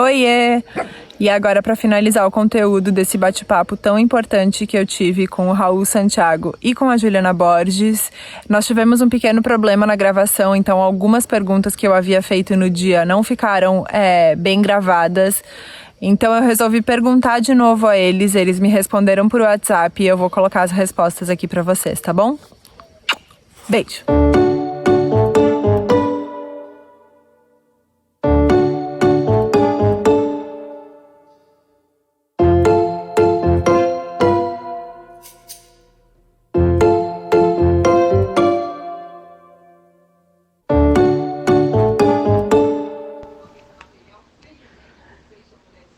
Oiê! E agora, para finalizar o conteúdo desse bate-papo tão importante que eu tive com o Raul Santiago e com a Juliana Borges, nós tivemos um pequeno problema na gravação, então algumas perguntas que eu havia feito no dia não ficaram bem gravadas. Então eu resolvi perguntar de novo a eles me responderam por WhatsApp e eu vou colocar as respostas aqui para vocês, tá bom? Beijo!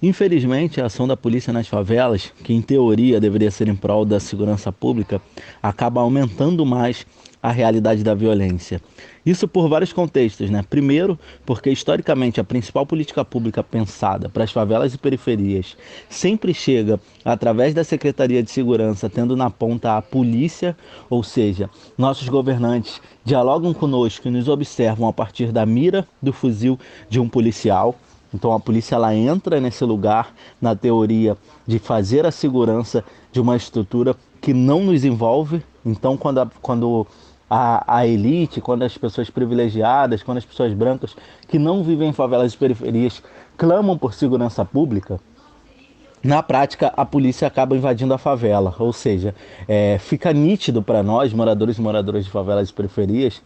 Infelizmente, a ação da polícia nas favelas, que em teoria deveria ser em prol da segurança pública, acaba aumentando mais a realidade da violência. Isso por vários contextos, né? Primeiro, porque historicamente a principal política pública pensada para as favelas e periferias sempre chega através da Secretaria de Segurança, tendo na ponta a polícia, ou seja, nossos governantes dialogam conosco e nos observam a partir da mira do fuzil de um policial. Então a polícia ela entra nesse lugar na teoria de fazer a segurança de uma estrutura que não nos envolve. Então quando a elite, quando as pessoas privilegiadas, quando as pessoas brancas que não vivem em favelas e periferias clamam por segurança pública, na prática a polícia acaba invadindo a favela. Ou seja, fica nítido para nós, moradores e moradoras de favelas e periferias,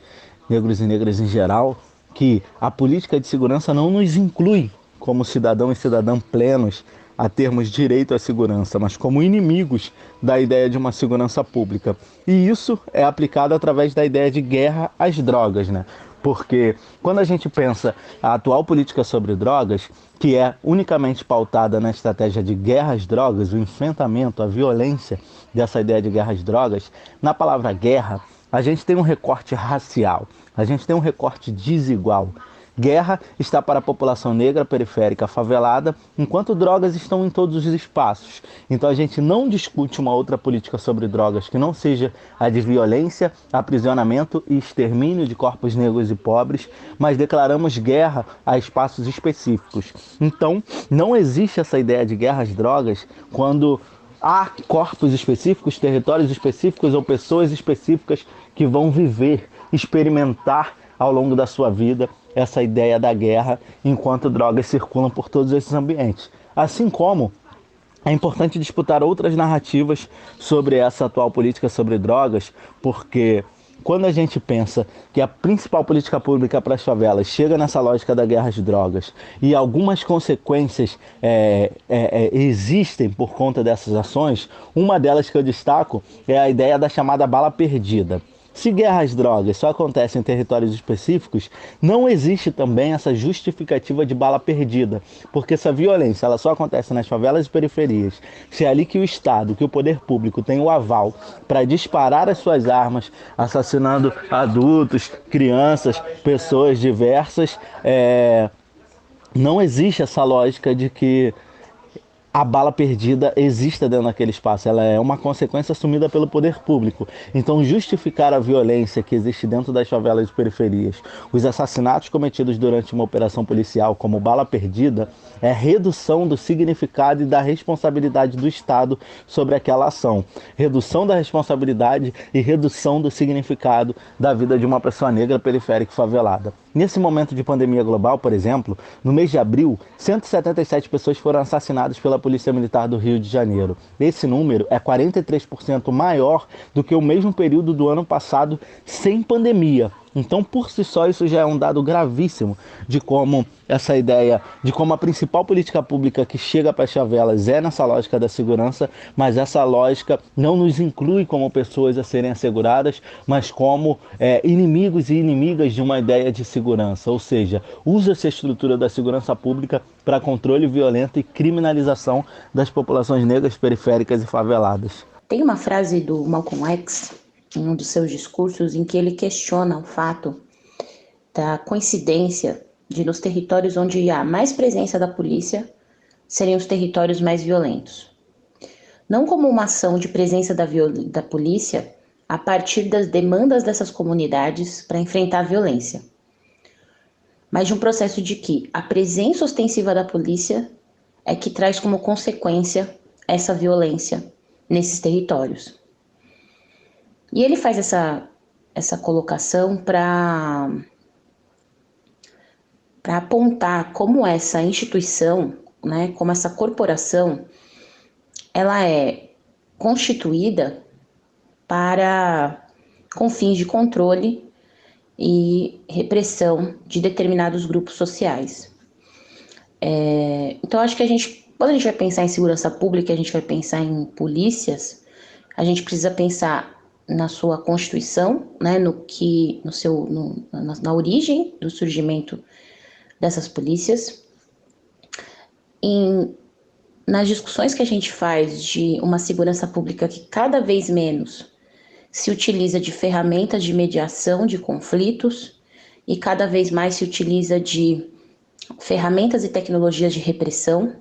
negros e negras em geral, que a política de segurança não nos inclui como cidadão e cidadã plenos a termos direito à segurança, mas como inimigos da ideia de uma segurança pública. E isso é aplicado através da ideia de guerra às drogas, né? Porque quando a gente pensa a atual política sobre drogas, que é unicamente pautada na estratégia de guerra às drogas, o enfrentamento, a violência dessa ideia de guerra às drogas, na palavra guerra, a gente tem um recorte racial, a gente tem um recorte desigual. Guerra está para a população negra periférica favelada, enquanto drogas estão em todos os espaços. Então a gente não discute uma outra política sobre drogas que não seja a de violência, aprisionamento e extermínio de corpos negros e pobres, mas declaramos guerra a espaços específicos. Então não existe essa ideia de guerra às drogas quando há corpos específicos, territórios específicos ou pessoas específicas que vão viver, experimentar ao longo da sua vida essa ideia da guerra enquanto drogas circulam por todos esses ambientes. Assim como é importante disputar outras narrativas sobre essa atual política sobre drogas, porque quando a gente pensa que a principal política pública para as favelas chega nessa lógica da guerra às drogas e algumas consequências existem por conta dessas ações, uma delas que eu destaco é a ideia da chamada bala perdida. Se guerra às drogas só acontece em territórios específicos, não existe também essa justificativa de bala perdida, porque essa violência ela só acontece nas favelas e periferias. Se é ali que o Estado, que o poder público tem o aval para disparar as suas armas, assassinando adultos, crianças, pessoas diversas, não existe essa lógica de que a bala perdida exista dentro daquele espaço. Ela é uma consequência assumida pelo poder público. Então, justificar a violência que existe dentro das favelas e periferias, os assassinatos cometidos durante uma operação policial como bala perdida, é redução do significado e da responsabilidade do Estado sobre aquela ação. Redução da responsabilidade e redução do significado da vida de uma pessoa negra periférica e favelada. Nesse momento de pandemia global, por exemplo, no mês de abril, 177 pessoas foram assassinadas pela Polícia Militar do Rio de Janeiro. Esse número é 43% maior do que o mesmo período do ano passado sem pandemia. Então, por si só, isso já é um dado gravíssimo de como essa ideia, de como a principal política pública que chega para as favelas é nessa lógica da segurança, mas essa lógica não nos inclui como pessoas a serem asseguradas, mas como inimigos e inimigas de uma ideia de segurança. Ou seja, usa-se a estrutura da segurança pública para controle violento e criminalização das populações negras, periféricas e faveladas. Tem uma frase do Malcolm X em um dos seus discursos em que ele questiona o fato da coincidência de nos territórios onde há mais presença da polícia serem os territórios mais violentos. Não como uma ação de presença da polícia a partir das demandas dessas comunidades para enfrentar a violência, mas de um processo de que a presença ostensiva da polícia é que traz como consequência essa violência nesses territórios. E ele faz essa colocação para apontar como essa instituição, né, como essa corporação, ela é constituída com fins de controle e repressão de determinados grupos sociais. Então, acho que quando a gente vai pensar em segurança pública, a gente vai pensar em polícias, a gente precisa pensar na sua constituição, né, na origem do surgimento dessas polícias, nas discussões que a gente faz de uma segurança pública que cada vez menos se utiliza de ferramentas de mediação de conflitos e cada vez mais se utiliza de ferramentas e tecnologias de repressão.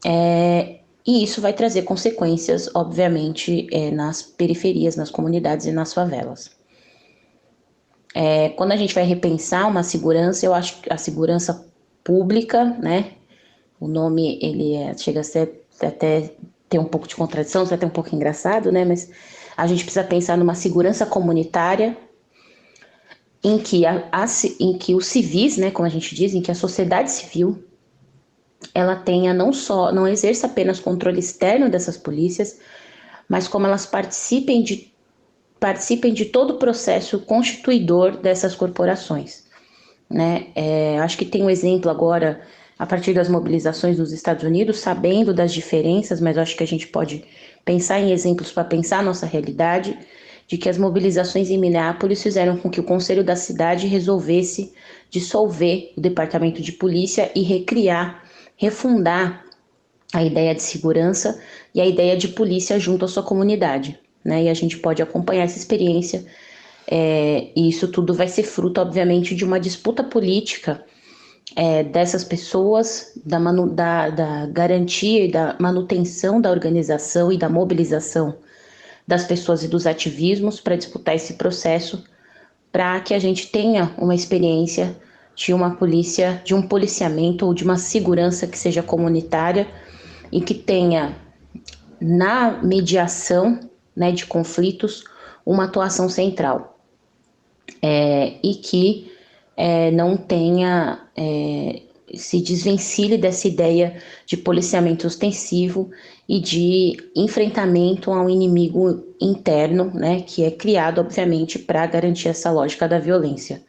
E isso vai trazer consequências, obviamente, nas periferias, nas comunidades e nas favelas. Quando a gente vai repensar uma segurança, eu acho que a segurança pública, né? O nome, chega a ser até ter um pouco de contradição, isso é até um pouco engraçado, né? Mas a gente precisa pensar numa segurança comunitária em que os civis, né, como a gente diz, em que a sociedade civil, ela tenha não exerça apenas controle externo dessas polícias, mas como elas participem de todo o processo constituidor dessas corporações, né? Acho que tem um exemplo agora, a partir das mobilizações nos Estados Unidos, sabendo das diferenças, mas acho que a gente pode pensar em exemplos para pensar a nossa realidade, de que as mobilizações em Minneapolis fizeram com que o Conselho da cidade resolvesse dissolver o Departamento de Polícia e refundar a ideia de segurança e a ideia de polícia junto à sua comunidade, né? E a gente pode acompanhar essa experiência, e isso tudo vai ser fruto, obviamente, de uma disputa política dessas pessoas, da garantia e da manutenção da organização e da mobilização das pessoas e dos ativismos para disputar esse processo, para que a gente tenha uma experiência de uma polícia, de um policiamento ou de uma segurança que seja comunitária e que tenha na mediação, né, de conflitos uma atuação central, e que não tenha, se desvencilhe dessa ideia de policiamento ostensivo e de enfrentamento a um inimigo interno, né, que é criado, obviamente, para garantir essa lógica da violência.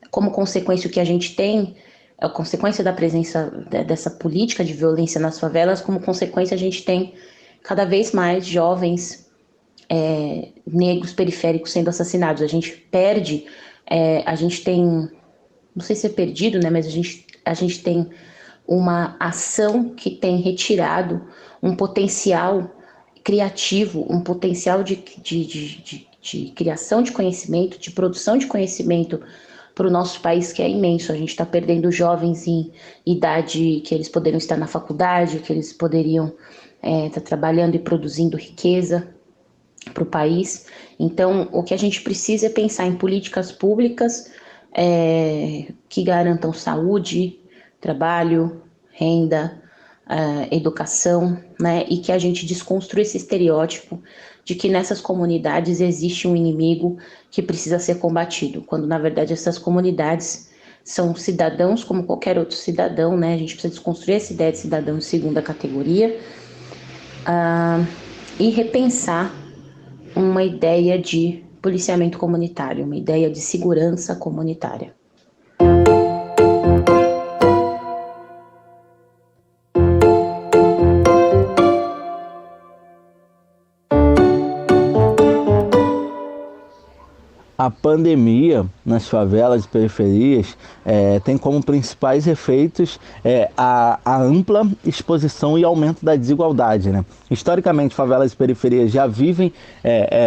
Como consequência, o que a gente tem, a consequência da presença dessa política de violência nas favelas, como consequência a gente tem cada vez mais jovens negros periféricos sendo assassinados. A gente perde, a gente tem, não sei se é perdido, né, mas a gente tem uma ação que tem retirado um potencial criativo, um potencial de criação de conhecimento, de produção de conhecimento para o nosso país, que é imenso. A gente está perdendo jovens em idade que eles poderiam estar na faculdade, que eles poderiam estar trabalhando e produzindo riqueza para o país. Então, o que a gente precisa é pensar em políticas públicas que garantam saúde, trabalho, renda, educação, né? E que a gente desconstrua esse estereótipo de que nessas comunidades existe um inimigo que precisa ser combatido, quando na verdade essas comunidades são cidadãos como qualquer outro cidadão, né? A gente precisa desconstruir essa ideia de cidadão de segunda categoria, e repensar uma ideia de policiamento comunitário, uma ideia de segurança comunitária. A pandemia nas favelas e periferias tem como principais efeitos a ampla exposição e aumento da desigualdade, né? Historicamente, favelas e periferias já vivem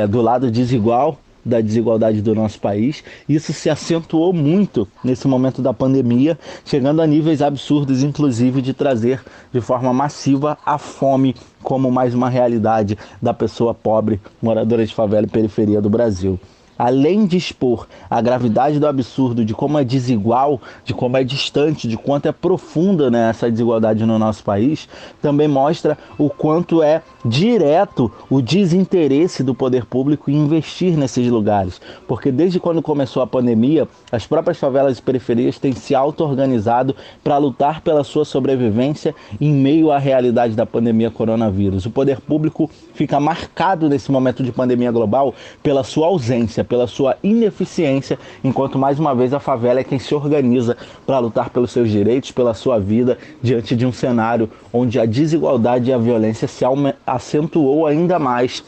do lado desigual da desigualdade do nosso país. Isso se acentuou muito nesse momento da pandemia, chegando a níveis absurdos, inclusive de trazer de forma massiva a fome como mais uma realidade da pessoa pobre, moradora de favela e periferia do Brasil. além de expor a gravidade do absurdo, de como é desigual, de como é distante, de quanto é profunda, né, essa desigualdade no nosso país, também mostra o quanto é direto o desinteresse do poder público em investir nesses lugares. Porque desde quando começou a pandemia, as próprias favelas e periferias têm se auto-organizado para lutar pela sua sobrevivência em meio à realidade da pandemia coronavírus. O poder público fica marcado nesse momento de pandemia global pela sua ausência, pela sua ineficiência, enquanto mais uma vez a favela é quem se organiza para lutar pelos seus direitos, pela sua vida, diante de um cenário onde a desigualdade e a violência se acentuou ainda mais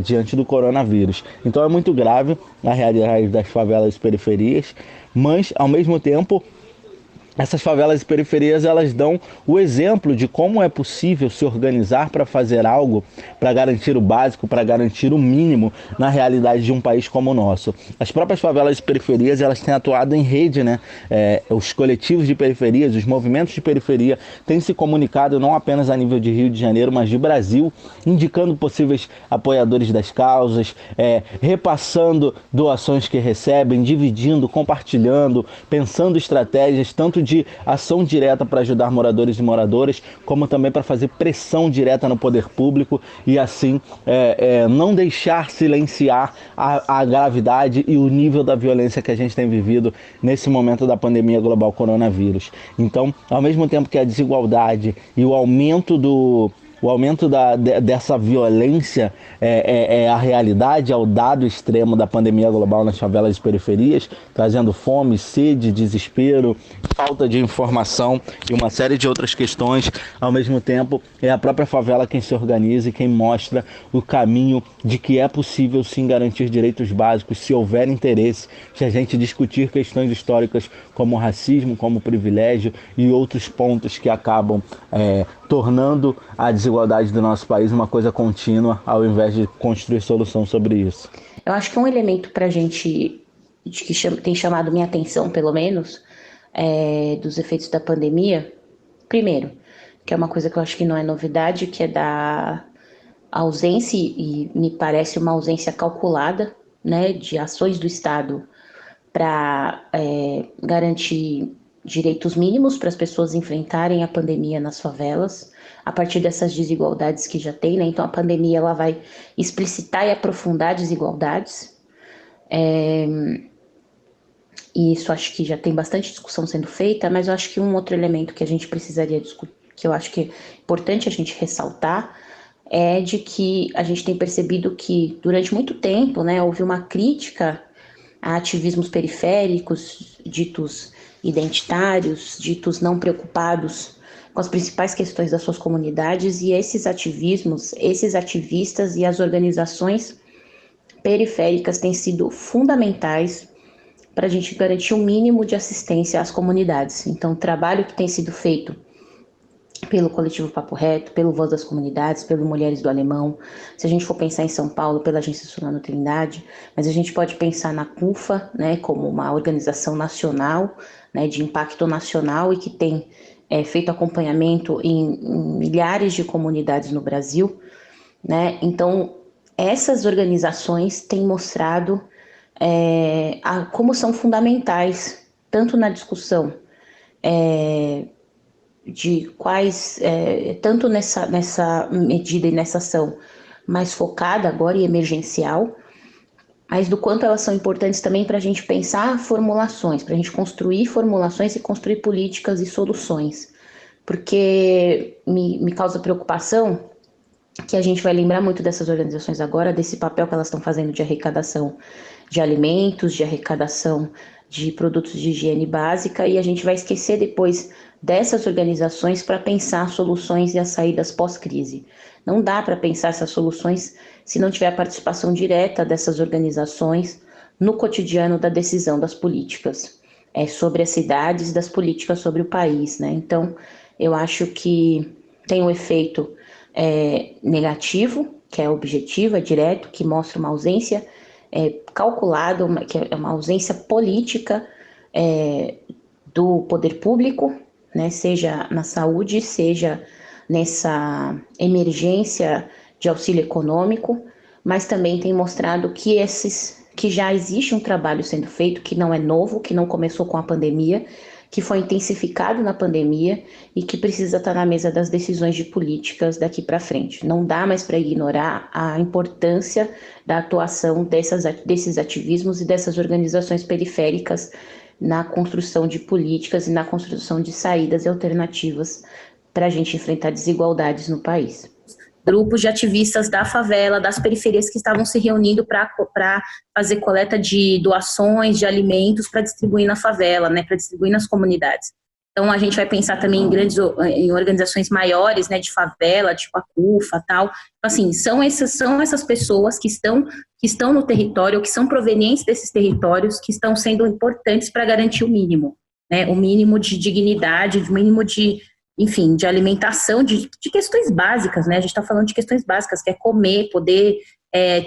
diante do coronavírus. Então é muito grave a realidade das favelas e periferias, mas ao mesmo tempo essas favelas e periferias, elas dão o exemplo de como é possível se organizar para fazer algo, para garantir o básico, para garantir o mínimo na realidade de um país como o nosso. As próprias favelas e periferias, elas têm atuado em rede, né? Os coletivos de periferias, os movimentos de periferia têm se comunicado não apenas a nível de Rio de Janeiro, mas de Brasil, indicando possíveis apoiadores das causas, repassando doações que recebem, dividindo, compartilhando, pensando estratégias, tanto de ação direta para ajudar moradores e moradoras, como também para fazer pressão direta no poder público e assim não deixar silenciar a gravidade e o nível da violência que a gente tem vivido nesse momento da pandemia global coronavírus. Então, ao mesmo tempo que a desigualdade e o aumento dessa violência é a realidade, é o dado extremo da pandemia global nas favelas e periferias, trazendo fome, sede, desespero, falta de informação e uma série de outras questões. Ao mesmo tempo, é a própria favela quem se organiza e quem mostra o caminho de que é possível sim garantir direitos básicos se houver interesse, se a gente discutir questões históricas como racismo, como privilégio e outros pontos que acabam tornando a desigualdade do nosso país uma coisa contínua, ao invés de construir solução sobre isso. Eu acho que um elemento para a gente, que tem chamado minha atenção, pelo menos, dos efeitos da pandemia, primeiro, que é uma coisa que eu acho que não é novidade, que é da ausência, e me parece uma ausência calculada, né, de ações do Estado para garantir direitos mínimos para as pessoas enfrentarem a pandemia nas favelas, a partir dessas desigualdades que já tem, né? Então a pandemia ela vai explicitar e aprofundar desigualdades. E isso acho que já tem bastante discussão sendo feita, mas eu acho que um outro elemento que a gente precisaria discutir, que eu acho que é importante a gente ressaltar, é de que a gente tem percebido que durante muito tempo, né, houve uma crítica a ativismos periféricos, ditos identitários, ditos não preocupados com as principais questões das suas comunidades, e esses ativismos, esses ativistas e as organizações periféricas têm sido fundamentais para a gente garantir um mínimo de assistência às comunidades. Então, o trabalho que tem sido feito pelo Coletivo Papo Reto, pelo Voz das Comunidades, pelo Mulheres do Alemão, se a gente for pensar em São Paulo, pela Agência Solano Trindade, mas a gente pode pensar na CUFA, né, como uma organização nacional, né, de impacto nacional e que tem feito acompanhamento em milhares de comunidades no Brasil, né? Então, essas organizações têm mostrado como são fundamentais, tanto na discussão de quais, tanto nessa medida e nessa ação mais focada agora e emergencial, mas do quanto elas são importantes também para a gente pensar formulações, para a gente construir formulações e construir políticas e soluções. Porque me causa preocupação que a gente vai lembrar muito dessas organizações agora, desse papel que elas estão fazendo de arrecadação de alimentos, de arrecadação de produtos de higiene básica, e a gente vai esquecer depois dessas organizações para pensar soluções e as saídas pós-crise. Não dá para pensar essas soluções se não tiver a participação direta dessas organizações no cotidiano da decisão das políticas, sobre as cidades, das políticas sobre o país, né? Então, eu acho que tem um efeito negativo, que é objetivo, é direto, que mostra uma ausência calculada, que é uma ausência política do poder público, né? Seja na saúde, seja nessa emergência de auxílio econômico, mas também tem mostrado que que já existe um trabalho sendo feito, que não é novo, que não começou com a pandemia, que foi intensificado na pandemia e que precisa estar na mesa das decisões de políticas daqui para frente. Não dá mais para ignorar a importância da atuação desses ativismos e dessas organizações periféricas na construção de políticas e na construção de saídas e alternativas para a gente enfrentar desigualdades no país. Grupos de ativistas da favela, das periferias que estavam se reunindo para fazer coleta de doações, de alimentos para distribuir na favela, né, para distribuir nas comunidades. Então a gente vai pensar também em organizações maiores, né, de favela, tipo a CUFA, tal. Então, assim, são essas pessoas que estão no território, que são provenientes desses territórios, que estão sendo importantes para garantir o mínimo, né, o mínimo de dignidade, o mínimo de, enfim, de alimentação, de questões básicas, né? A gente está falando de questões básicas, que é comer, poder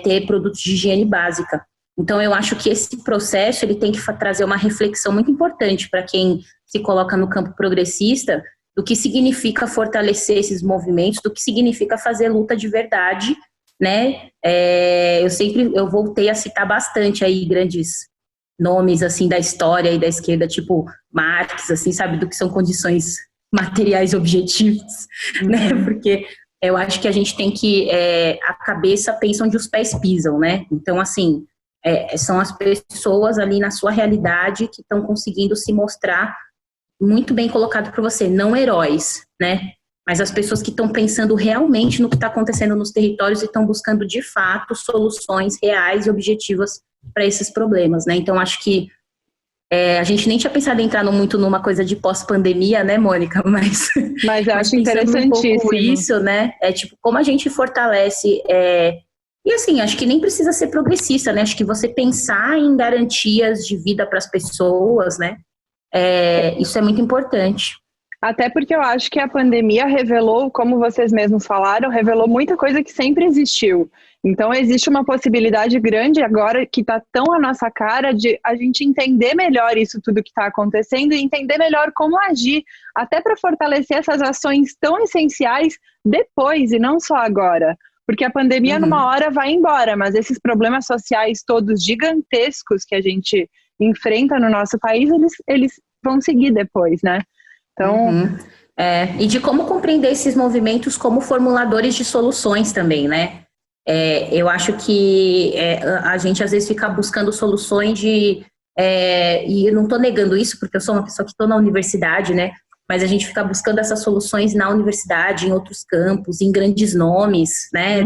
ter produtos de higiene básica. Então, eu acho que esse processo ele tem que trazer uma reflexão muito importante para quem se coloca no campo progressista, do que significa fortalecer esses movimentos, do que significa fazer luta de verdade, né? Eu voltei a citar bastante aí grandes nomes, assim, da história e da esquerda, tipo Marx, assim, sabe, do que são condições materiais objetivos, né? Porque eu acho que a gente tem que a cabeça pensa onde os pés pisam, né? Então, assim, são as pessoas ali na sua realidade que estão conseguindo se mostrar muito bem colocado para você, não heróis, né? Mas as pessoas que estão pensando realmente no que está acontecendo nos territórios e estão buscando, de fato, soluções reais e objetivas para esses problemas, né? Então, acho que a gente nem tinha pensado em entrar muito numa coisa de pós-pandemia, né, Mônica? Mas eu acho interessantíssimo. um pouco isso, né? Tipo, como a gente fortalece... E assim, acho que nem precisa ser progressista, né? Acho que você pensar em garantias de vida para as pessoas, né? Isso é muito importante. Até porque eu acho que a pandemia revelou, como vocês mesmos falaram, revelou muita coisa que sempre existiu. Então existe uma possibilidade grande agora que está tão à nossa cara de a gente entender melhor isso tudo que está acontecendo e entender melhor como agir, até para fortalecer essas ações tão essenciais depois e não só agora. Porque a pandemia numa hora vai embora, mas esses problemas sociais todos gigantescos que a gente enfrenta no nosso país, eles vão seguir depois, né? Então... E de como compreender esses movimentos como formuladores de soluções também, né? Eu acho que a gente às vezes fica buscando soluções e eu não estou negando isso, porque eu sou uma pessoa que estou na universidade, né? Mas a gente fica buscando essas soluções na universidade, em outros campos, em grandes nomes, né?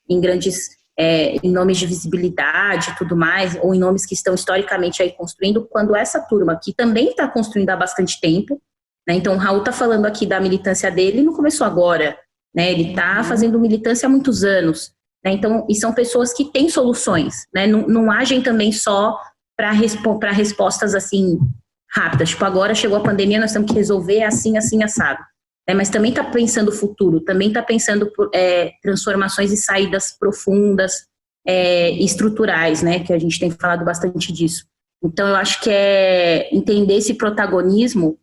Em nomes de visibilidade e tudo mais, ou em nomes que estão historicamente aí construindo, quando essa turma, que também está construindo há bastante tempo, né? Então o Raul está falando aqui da militância dele, não começou agora, né? Ele está fazendo militância há muitos anos, né? Então, e são pessoas que têm soluções, né? Não agem também só para respostas assim rápidas, tipo, agora chegou a pandemia, nós temos que resolver assim, assim, assado. Mas também está pensando o futuro, também está pensando transformações e saídas profundas e estruturais, né? Que a gente tem falado bastante disso. Então, eu acho que entender esse protagonismo,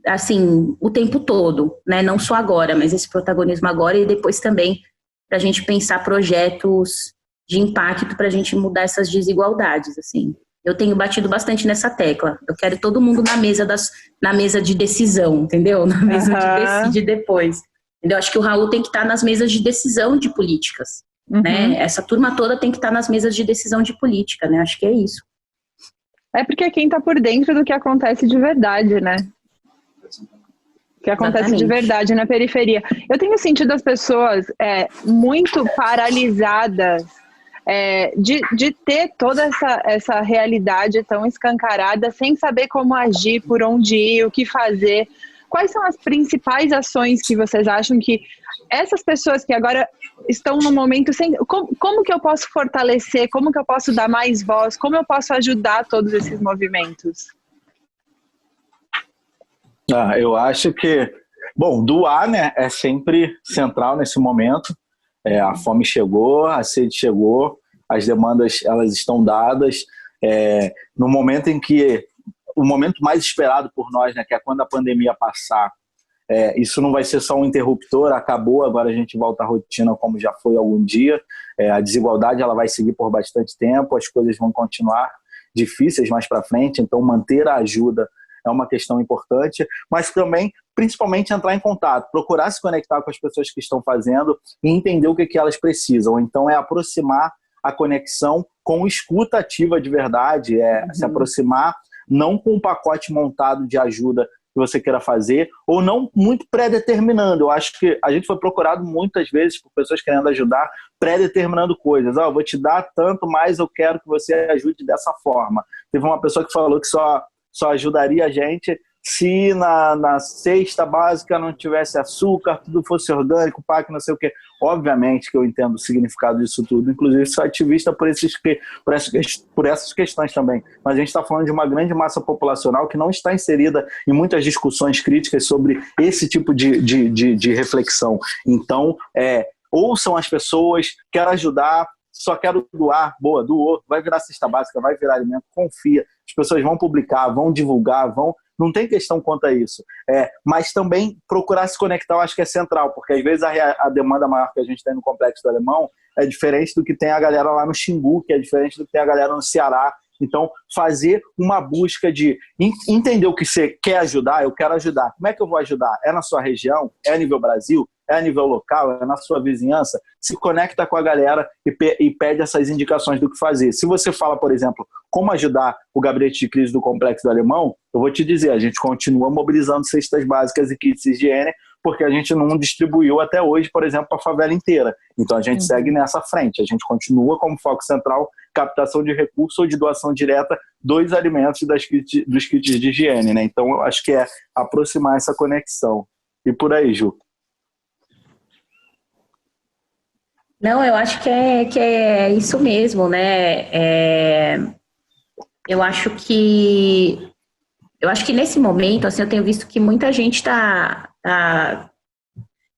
assim, o tempo todo, né? Não só agora, mas esse protagonismo agora e depois também para a gente pensar projetos de impacto para a gente mudar essas desigualdades, assim. Eu tenho batido bastante nessa tecla. Eu quero todo mundo na mesa de decisão, entendeu? Na mesa de decide depois. Entendeu? Acho que o Raul tem que estar nas mesas de decisão de políticas, né? Essa turma toda tem que estar nas mesas de decisão de política, né? Acho que é isso. Porque quem está por dentro do que acontece de verdade, né? Que acontece de verdade na periferia. Eu tenho sentido as pessoas muito paralisadas de ter toda essa realidade tão escancarada, sem saber como agir, por onde ir, o que fazer. Quais são as principais ações que vocês acham que essas pessoas que agora estão no momento sem... Como que eu posso fortalecer? Como que eu posso dar mais voz? Como eu posso ajudar todos esses movimentos? Eu acho que, doar, né, é sempre central nesse momento. A fome chegou, a sede chegou, as demandas elas estão dadas. No momento em que, o momento mais esperado por nós, né, que é quando a pandemia passar, Isso não vai ser só um interruptor, acabou, agora a gente volta à rotina como já foi algum dia. A desigualdade ela vai seguir por bastante tempo, as coisas vão continuar difíceis mais para frente, então manter a ajuda é uma questão importante, mas também, principalmente, entrar em contato, procurar se conectar com as pessoas que estão fazendo e entender o que elas precisam. Então, aproximar a conexão com escuta ativa de verdade, se aproximar não com um pacote montado de ajuda que você queira fazer, ou não muito pré-determinando. Eu acho que a gente foi procurado muitas vezes por pessoas querendo ajudar, pré-determinando coisas. Eu vou te dar tanto, mas eu quero que você ajude dessa forma. Teve uma pessoa que falou que só ajudaria a gente se na cesta básica não tivesse açúcar, tudo fosse orgânico, PAC, não sei o quê. Obviamente que eu entendo o significado disso tudo, inclusive sou ativista por essas questões também. Mas a gente está falando de uma grande massa populacional que não está inserida em muitas discussões críticas sobre esse tipo de reflexão. Então, ouçam as pessoas, quero ajudar, só quero doar, boa, doou, vai virar cesta básica, vai virar alimento, confia. As pessoas vão publicar, vão divulgar, não tem questão quanto a isso. Mas também procurar se conectar, eu acho que é central, porque às vezes a demanda maior que a gente tem no Complexo do Alemão é diferente do que tem a galera lá no Xingu, que é diferente do que tem a galera no Ceará. Então, fazer uma busca de entender o que você quer ajudar, eu quero ajudar. Como é que eu vou ajudar? É na sua região? É a nível Brasil? É a nível local? É na sua vizinhança? Se conecta com a galera e pede essas indicações do que fazer. Se você fala, por exemplo, como ajudar o gabinete de crise do Complexo do Alemão, eu vou te dizer, a gente continua mobilizando cestas básicas e kits de higiene, porque a gente não distribuiu até hoje, por exemplo, para a favela inteira. Então a gente segue nessa frente, a gente continua como foco central captação de recursos ou de doação direta dos alimentos e dos kits de higiene, né? Então eu acho que é aproximar essa conexão. E por aí, Ju? Não, eu acho que é isso mesmo, né? Eu acho que nesse momento, assim, eu tenho visto que muita gente está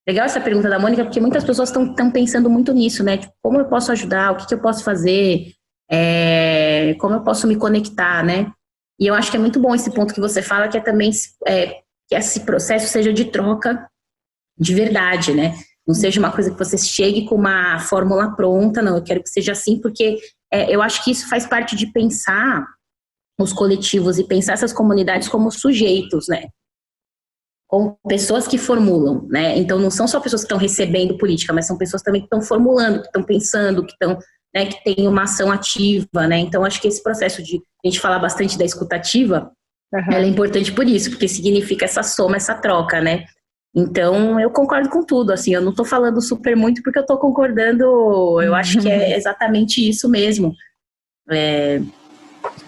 legal essa pergunta da Mônica, porque muitas pessoas estão pensando muito nisso, né? Tipo, como eu posso ajudar? O que eu posso fazer? Como eu posso me conectar, né? E eu acho que é muito bom esse ponto que você fala, que é também que esse processo seja de troca de verdade, né? Não seja uma coisa que você chegue com uma fórmula pronta, não, eu quero que seja assim, porque eu acho que isso faz parte de pensar os coletivos e pensar essas comunidades como sujeitos, né? Como pessoas que formulam, né? Então não são só pessoas que estão recebendo política, mas são pessoas também que estão formulando, que estão pensando, que estão, né, que tem uma ação ativa, né? Então acho que esse processo de a gente falar bastante da escutativa, ela é importante por isso, porque significa essa soma, essa troca, né? Então eu concordo com tudo, assim, eu não estou falando super muito porque eu estou concordando, eu acho que é exatamente isso mesmo.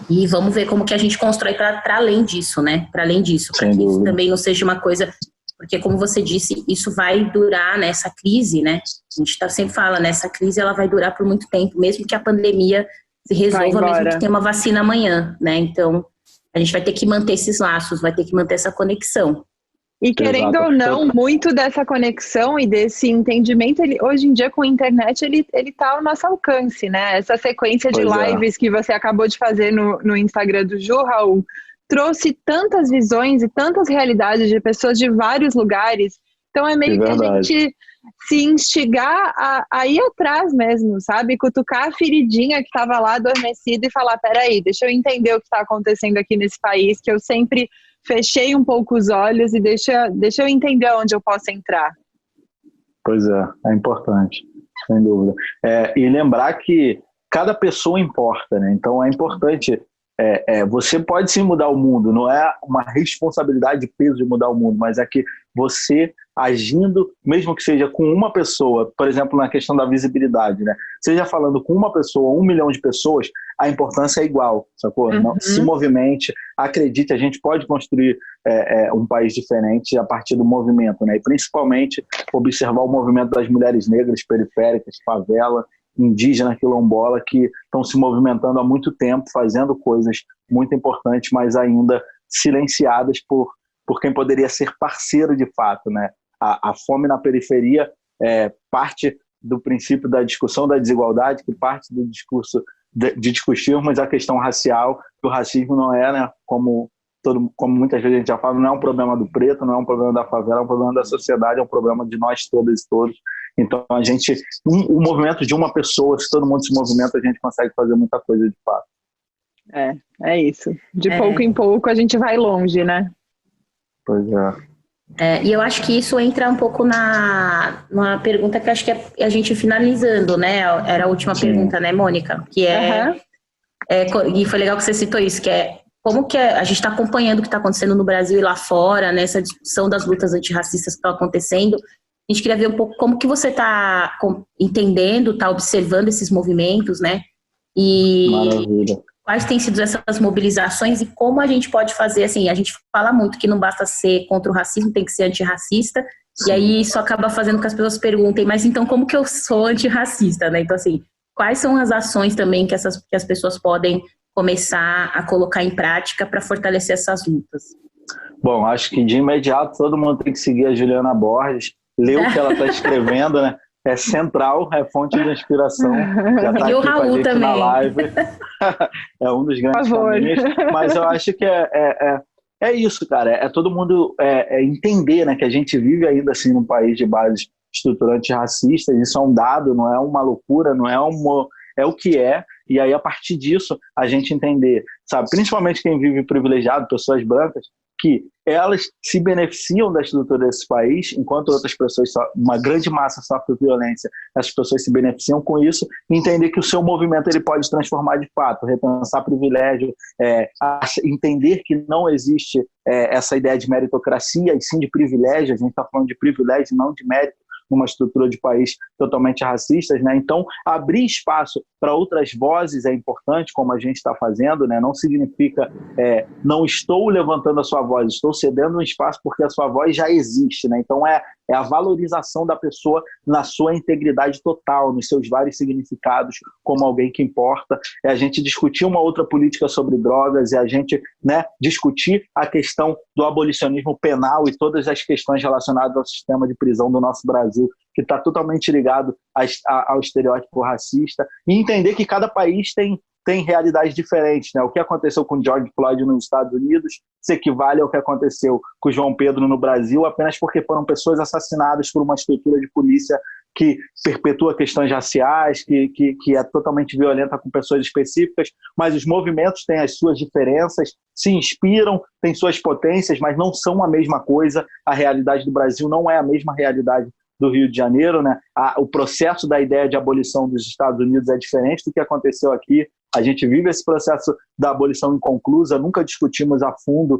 E vamos ver como que a gente constrói para além disso, né? Para além disso, para que isso também não seja uma coisa, porque como você disse, isso vai durar nessa crise, né? A gente sempre fala, né? Essa crise ela vai durar por muito tempo, mesmo que a pandemia se resolva, mesmo que tenha uma vacina amanhã, né? Então a gente vai ter que manter esses laços, vai ter que manter essa conexão. E querendo ou não, muito dessa conexão e desse entendimento, hoje em dia com a internet, ele tá ao nosso alcance, né? Essa sequência de lives que você acabou de fazer no Instagram do Ju, Raul, trouxe tantas visões e tantas realidades de pessoas de vários lugares. Então é meio que a gente se instigar a ir atrás mesmo, sabe? Cutucar a feridinha que estava lá adormecida e falar, peraí, deixa eu entender o que está acontecendo aqui nesse país, que eu sempre fechei um pouco os olhos e deixa eu entender onde eu posso entrar. Pois é importante, sem dúvida. E lembrar que cada pessoa importa, né? Então é importante, você pode sim mudar o mundo, não é uma responsabilidade de peso de mudar o mundo, mas é que você agindo, mesmo que seja com uma pessoa, por exemplo, na questão da visibilidade, né? Seja falando com uma pessoa, 1 milhão de pessoas, a importância é igual, sacou? Não, se movimente, acredite, a gente pode construir um país diferente a partir do movimento, né? E principalmente observar o movimento das mulheres negras periféricas, favela, indígena, quilombola, que estão se movimentando há muito tempo, fazendo coisas muito importantes, mas ainda silenciadas por quem poderia ser parceiro de fato, né? A fome na periferia parte do princípio da discussão da desigualdade, que parte do discurso de discutirmos a questão racial, que o racismo não é, né, como como muitas vezes a gente já fala, não é um problema do preto, não é um problema da favela, é um problema da sociedade, é um problema de nós todas e todos. Então, o movimento de uma pessoa, se todo mundo se movimenta, a gente consegue fazer muita coisa de fato. É isso. De pouco em pouco a gente vai longe, né? Pois é. E eu acho que isso entra um pouco numa pergunta que acho que é a gente finalizando, né? Era a última pergunta, né, Mônica? Que e foi legal que você citou isso, que é como que a gente está acompanhando o que está acontecendo no Brasil e lá fora, né? Essa discussão das lutas antirracistas que estão acontecendo. A gente queria ver um pouco como que você está entendendo, está observando esses movimentos, né? E Maravilha. quais têm sido essas mobilizações e como a gente pode fazer, assim, a gente fala muito que não basta ser contra o racismo, tem que ser antirracista, e aí isso acaba fazendo com que as pessoas perguntem, mas então como que eu sou antirracista, né? Então, assim, quais são as ações também que as pessoas podem começar a colocar em prática para fortalecer essas lutas? Bom, acho que de imediato todo mundo tem que seguir a Juliana Borges, ler o que ela está escrevendo, né? É central, é fonte de inspiração. Já tá e o aqui Raul com a gente também. Na live. É um dos grandes caminhos. Mas eu acho que é isso, cara. É todo mundo entender, né, que a gente vive ainda assim num país de bases estruturantes racistas. Isso é um dado, não é uma loucura, não é é o que é. E aí, a partir disso, a gente entender, sabe, principalmente quem vive privilegiado, pessoas brancas, que elas se beneficiam da estrutura desse país, enquanto outras pessoas, uma grande massa sofre violência, essas pessoas se beneficiam com isso, e entender que o seu movimento ele pode transformar de fato, repensar privilégio, entender que não existe essa ideia de meritocracia, e sim de privilégio, a gente está falando de privilégio, não de mérito, numa estrutura de país totalmente racistas, né? Então, abrir espaço para outras vozes é importante, como a gente está fazendo, né? Não significa não estou levantando a sua voz, estou cedendo um espaço porque a sua voz já existe, né? Então, é a valorização da pessoa na sua integridade total, nos seus vários significados, como alguém que importa. É a gente discutir uma outra política sobre drogas, é a gente, né, discutir a questão do abolicionismo penal e todas as questões relacionadas ao sistema de prisão do nosso Brasil, que está totalmente ligado ao estereótipo racista, e entender que cada país tem realidades diferentes, né? O que aconteceu com George Floyd nos Estados Unidos se equivale ao que aconteceu com João Pedro no Brasil, apenas porque foram pessoas assassinadas por uma estrutura de polícia que perpetua questões raciais, que é totalmente violenta com pessoas específicas, mas os movimentos têm as suas diferenças, se inspiram, têm suas potências, mas não são a mesma coisa. A realidade do Brasil não é a mesma realidade do Rio de Janeiro, né? O processo da ideia de abolição dos Estados Unidos é diferente do que aconteceu aqui. A gente vive esse processo da abolição inconclusa, nunca discutimos a fundo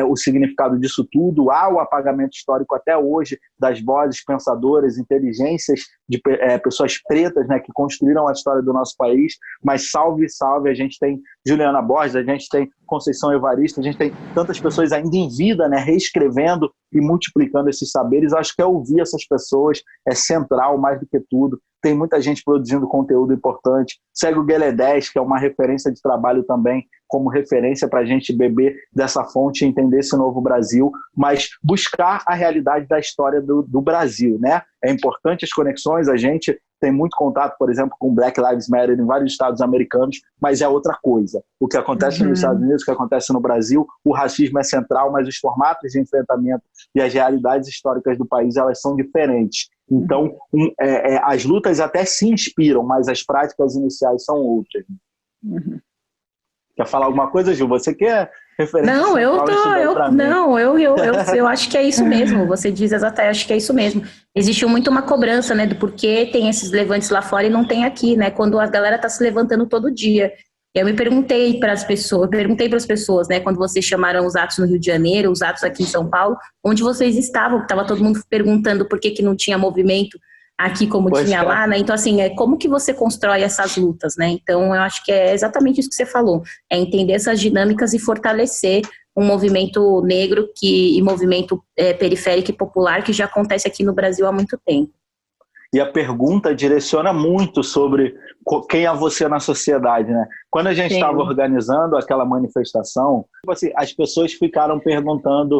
o significado disso tudo. Há o apagamento histórico até hoje das vozes pensadoras, inteligências de pessoas pretas, né, que construíram a história do nosso país, mas salve, a gente tem Juliana Borges, a gente tem Conceição Evaristo, a gente tem tantas pessoas ainda em vida, né, reescrevendo e multiplicando esses saberes. Eu acho que ouvir essas pessoas é central mais do que tudo. Tem muita gente produzindo conteúdo importante. Segue o Guelé 10, que é uma referência de trabalho também, como referência para a gente beber dessa fonte e entender esse novo Brasil, mas buscar a realidade da história do Brasil, né? É importante as conexões, a gente tem muito contato, por exemplo, com Black Lives Matter em vários estados americanos, mas é outra coisa. O que acontece nos Estados Unidos, o que acontece no Brasil, o racismo é central, mas os formatos de enfrentamento e as realidades históricas do país, elas são diferentes. Então, as lutas até se inspiram, mas as práticas iniciais são outras. Quer falar alguma coisa, Ju? Você quer referência? Não, eu acho que é isso mesmo. Você diz exatamente, acho que é isso mesmo. Existe muito uma cobrança, né, do porquê tem esses levantes lá fora e não tem aqui, né? Quando a galera tá se levantando todo dia. Eu me perguntei para as pessoas, né, quando vocês chamaram os atos no Rio de Janeiro, os atos aqui em São Paulo, onde vocês estavam? Estava todo mundo perguntando por que não tinha movimento aqui como tinha lá, né? Então, assim, como que você constrói essas lutas, né? Então, eu acho que é exatamente isso que você falou, é entender essas dinâmicas e fortalecer um movimento negro e movimento periférico e popular que já acontece aqui no Brasil há muito tempo. E a pergunta direciona muito sobre quem é você na sociedade, né? Quando a gente estava organizando aquela manifestação, tipo assim, as pessoas ficaram perguntando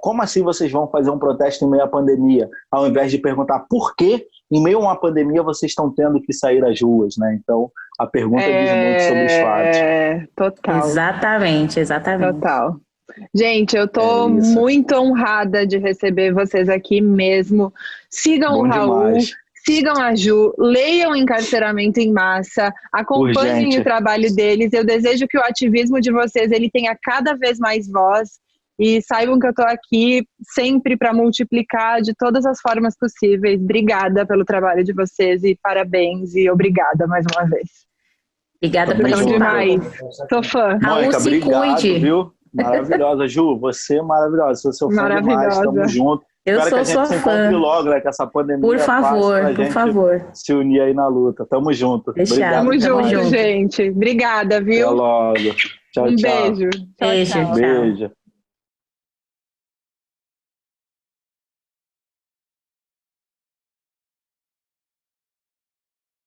como assim vocês vão fazer um protesto em meio à pandemia? Ao invés de perguntar por que em meio a uma pandemia, vocês estão tendo que sair às ruas, né? Então, a pergunta diz muito sobre os fatos. Total. Exatamente. Total. Gente, eu tô muito honrada de receber vocês aqui mesmo. Sigam Bom o Raul, demais. sigam a Ju, leiam Encarceramento em Massa, acompanhem Urgente. o trabalho deles. Eu desejo que o ativismo de vocês ele tenha cada vez mais voz e saibam que eu tô aqui sempre para multiplicar de todas as formas possíveis. Obrigada pelo trabalho de vocês e parabéns e obrigada mais uma vez. Obrigada por São Tamo junto. demais. Tô fã. Raul, Mônica, se obrigado, cuide. viu? Maravilhosa, Ju, você é maravilhosa, sou seu fã demais, Maravilhosa. tamo junto. Eu Espero sou que a gente sua se fã. encontre logo, né, que essa pandemia Por passe pra favor, por gente favor. se unir aí na luta. Tamo junto. Fechado. Obrigado Tamo demais. junto, junto. gente. Obrigada, Até viu? logo. Tchau, Um tchau. beijo. Tchau, Beijo. tchau. Beijo.